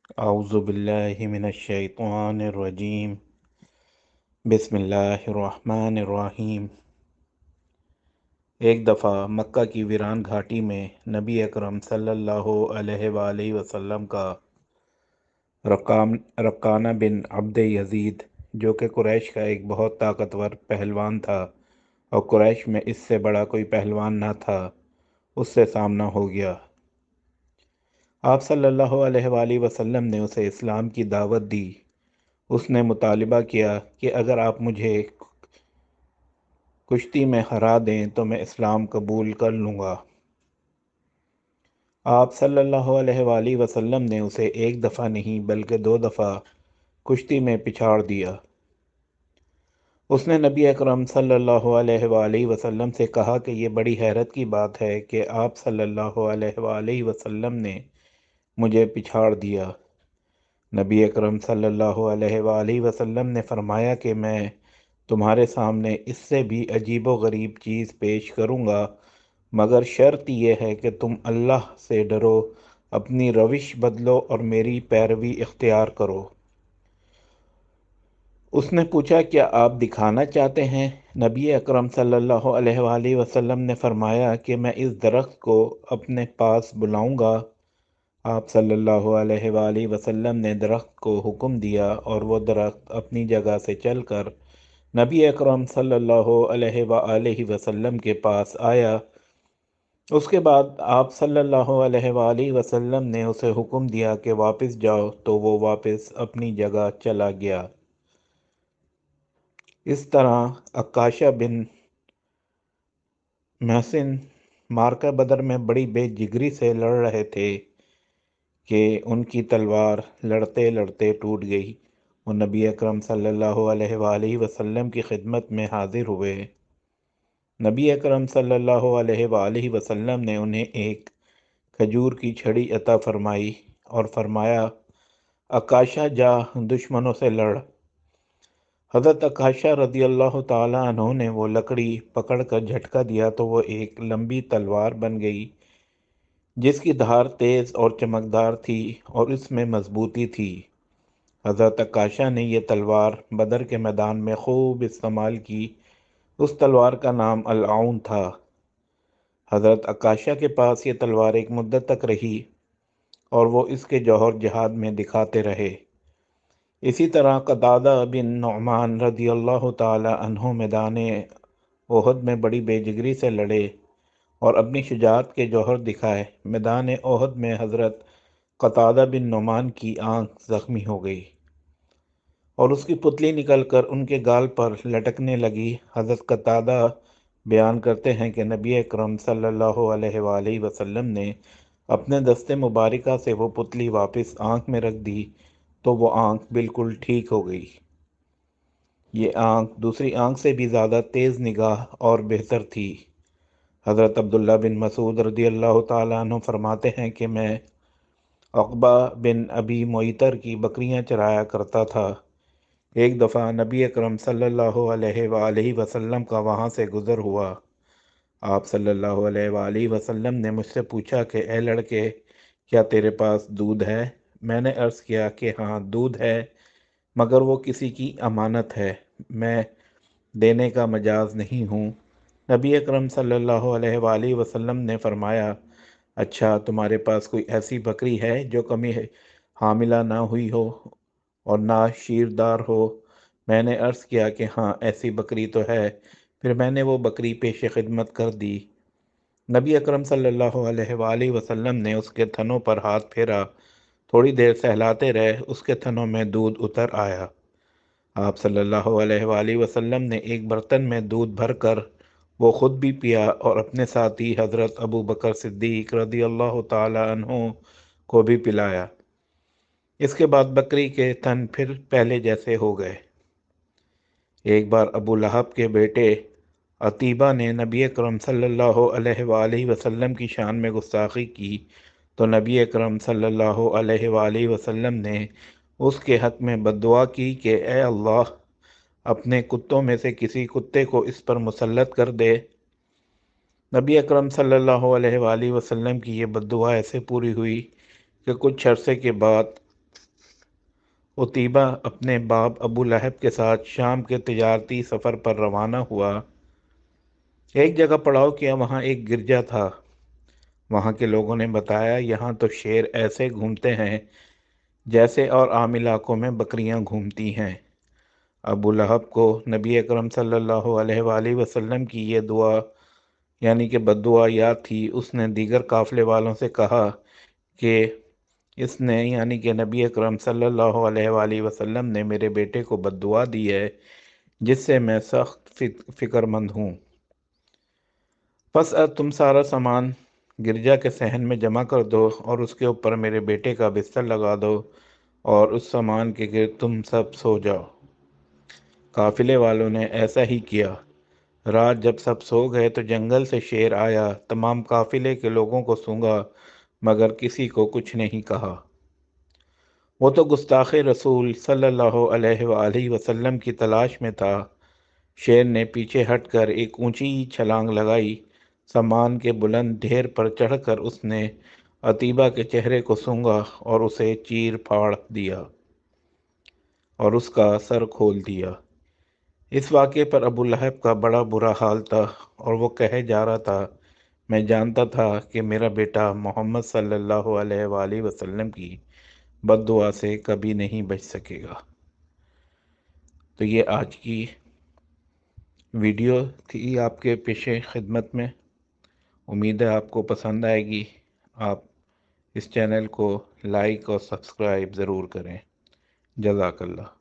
اعوذ باللہ من الشیطان الرجیم، بسم اللہ الرحمن الرحیم۔ ایک دفعہ مکہ کی ویران گھاٹی میں نبی اکرم صلی اللہ علیہ وآلہ وسلم کا رکانہ بن عبد یزید، جو کہ قریش کا ایک بہت طاقتور پہلوان تھا اور قریش میں اس سے بڑا کوئی پہلوان نہ تھا، اس سے سامنا ہو گیا۔ آپ صلی اللہ علیہ وآلہ وسلم نے اسے اسلام کی دعوت دی۔ اس نے مطالبہ کیا کہ اگر آپ مجھے کشتی میں ہرا دیں تو میں اسلام قبول کر لوں گا۔ آپ صلی اللہ علیہ وآلہ وسلم نے اسے ایک دفعہ نہیں بلکہ 2 دفعہ کشتی میں پچھاڑ دیا۔ اس نے نبی اکرم صلی اللہ علیہ وآلہ وسلم سے کہا کہ یہ بڑی حیرت کی بات ہے کہ آپ صلی اللہ علیہ وآلہ وسلم نے مجھے پچھاڑ دیا۔ نبی اکرم صلی اللہ علیہ وآلہ وسلم نے فرمایا کہ میں تمہارے سامنے اس سے بھی عجیب و غریب چیز پیش کروں گا، مگر شرط یہ ہے کہ تم اللہ سے ڈرو، اپنی روش بدلو اور میری پیروی اختیار کرو۔ اس نے پوچھا کیا آپ دکھانا چاہتے ہیں؟ نبی اکرم صلی اللہ علیہ وآلہ وسلم نے فرمایا کہ میں اس درخت کو اپنے پاس بلاؤں گا۔ آپ صلی اللہ علیہ وآلہ وسلم نے درخت کو حکم دیا اور وہ درخت اپنی جگہ سے چل کر نبی اکرم صلی اللہ علیہ وآلہ وسلم کے پاس آیا۔ اس کے بعد آپ صلی اللہ علیہ وآلہ وسلم نے اسے حکم دیا کہ واپس جاؤ، تو وہ واپس اپنی جگہ چلا گیا۔ اس طرح عکاشہ بن محسن معرکہ بدر میں بڑی بے جگری سے لڑ رہے تھے کہ ان کی تلوار لڑتے لڑتے ٹوٹ گئی۔ وہ نبی اکرم صلی اللہ علیہ وآلہ وسلم کی خدمت میں حاضر ہوئے۔ نبی اکرم صلی اللہ علیہ وآلہ وسلم نے انہیں ایک کھجور کی چھڑی عطا فرمائی اور فرمایا، عکاشہ جا دشمنوں سے لڑ۔ حضرت عکاشہ رضی اللہ تعالیٰ عنہ نے وہ لکڑی پکڑ کر جھٹکا دیا تو وہ ایک لمبی تلوار بن گئی، جس کی دھار تیز اور چمکدار تھی اور اس میں مضبوطی تھی۔ حضرت عکاشہ نے یہ تلوار بدر کے میدان میں خوب استعمال کی۔ اس تلوار کا نام العون تھا۔ حضرت عکاشہ کے پاس یہ تلوار ایک مدت تک رہی اور وہ اس کے جوہر جہاد میں دکھاتے رہے۔ اسی طرح قتادہ بن نعمان رضی اللہ تعالی عنہ میدان احد میں بڑی بے جگری سے لڑے اور اپنی شجاعت کے جوہر دکھائے۔ میدان احد میں حضرت قتادہ بن نعمان کی آنکھ زخمی ہو گئی اور اس کی پتلی نکل کر ان کے گال پر لٹکنے لگی۔ حضرت قتادہ بیان کرتے ہیں کہ نبی اکرم صلی اللہ علیہ وآلہ وسلم نے اپنے دست مبارکہ سے وہ پتلی واپس آنکھ میں رکھ دی تو وہ آنکھ بالکل ٹھیک ہو گئی۔ یہ آنکھ دوسری آنکھ سے بھی زیادہ تیز نگاہ اور بہتر تھی۔ حضرت عبداللہ بن مسعود رضی اللہ تعالیٰ عنہ فرماتے ہیں کہ میں عقبہ بن ابی معیطر کی بکریاں چرایا کرتا تھا۔ ایک دفعہ نبی اکرم صلی اللہ علیہ وآلہ وسلم کا وہاں سے گزر ہوا۔ آپ صلی اللہ علیہ وآلہ وسلم نے مجھ سے پوچھا کہ اے لڑکے، کیا تیرے پاس دودھ ہے؟ میں نے عرض کیا کہ ہاں دودھ ہے، مگر وہ کسی کی امانت ہے، میں دینے کا مجاز نہیں ہوں۔ نبی اکرم صلی اللہ علیہ وآلہ وسلم نے فرمایا، اچھا تمہارے پاس کوئی ایسی بکری ہے جو کبھی حاملہ نہ ہوئی ہو اور نہ شیردار ہو؟ میں نے عرض کیا کہ ہاں ایسی بکری تو ہے۔ پھر میں نے وہ بکری پیش خدمت کر دی۔ نبی اکرم صلی اللہ علیہ وآلہ وسلم نے اس کے تھنوں پر ہاتھ پھیرا، تھوڑی دیر سہلاتے رہے، اس کے تھنوں میں دودھ اتر آیا۔ آپ صلی اللہ علیہ وآلہ وسلم نے ایک برتن میں دودھ بھر کر وہ خود بھی پیا اور اپنے ساتھی حضرت ابو بکر صدیق رضی اللہ تعالی عنہ کو بھی پلایا۔ اس کے بعد بکری کے تھن پھر پہلے جیسے ہو گئے۔ ایک بار ابو لہب کے بیٹے عتیبہ نے نبی اکرم صلی اللہ علیہ وآلہ وسلم کی شان میں گستاخی کی تو نبی اکرم صلی اللہ علیہ وآلہ وسلم نے اس کے حق میں بد دعا کی کہ اے اللہ، اپنے کتوں میں سے کسی کتے کو اس پر مسلط کر دے۔ نبی اکرم صلی اللہ علیہ وآلہ وسلم کی یہ بد دعا ایسے پوری ہوئی کہ کچھ عرصے کے بعد عتیبہ اپنے باپ ابو لہب کے ساتھ شام کے تجارتی سفر پر روانہ ہوا۔ ایک جگہ پڑاؤ کیا، وہاں ایک گرجا تھا۔ وہاں کے لوگوں نے بتایا یہاں تو شیر ایسے گھومتے ہیں جیسے اور عام علاقوں میں بکریاں گھومتی ہیں۔ ابو لہب کو نبی اکرم صلی اللہ علیہ وآلہ وسلم کی یہ دعا یعنی کہ بد دعا یاد تھی۔ اس نے دیگر قافلے والوں سے کہا کہ اس نے یعنی کہ نبی اکرم صلی اللہ علیہ وآلہ وسلم نے میرے بیٹے کو بد دعا دی ہے، جس سے میں سخت فکر مند ہوں۔ پس اب تم سارا سامان گرجا کے صحن میں جمع کر دو اور اس کے اوپر میرے بیٹے کا بستر لگا دو اور اس سامان کے گرد تم سب سو جاؤ۔ قافلے والوں نے ایسا ہی کیا۔ رات جب سب سو گئے تو جنگل سے شیر آیا، تمام قافلے کے لوگوں کو سونگھا مگر کسی کو کچھ نہیں کہا۔ وہ تو گستاخ رسول صلی اللہ علیہ وآلہ وسلم کی تلاش میں تھا۔ شیر نے پیچھے ہٹ کر ایک اونچی چھلانگ لگائی۔ سامان کے بلند ڈھیر پر چڑھ کر اس نے عتیبہ کے چہرے کو سونگھا اور اسے چیر پھاڑ دیا اور اس کا سر کھول دیا۔ اس واقعے پر ابو لہب کا بڑا برا حال تھا اور وہ کہے جا رہا تھا، میں جانتا تھا کہ میرا بیٹا محمد صلی اللہ علیہ وآلہ وسلم کی بد دعا سے کبھی نہیں بچ سکے گا۔ تو یہ آج کی ویڈیو تھی آپ کے پیش خدمت میں۔ امید ہے آپ کو پسند آئے گی۔ آپ اس چینل کو لائک اور سبسکرائب ضرور کریں۔ جزاک اللہ۔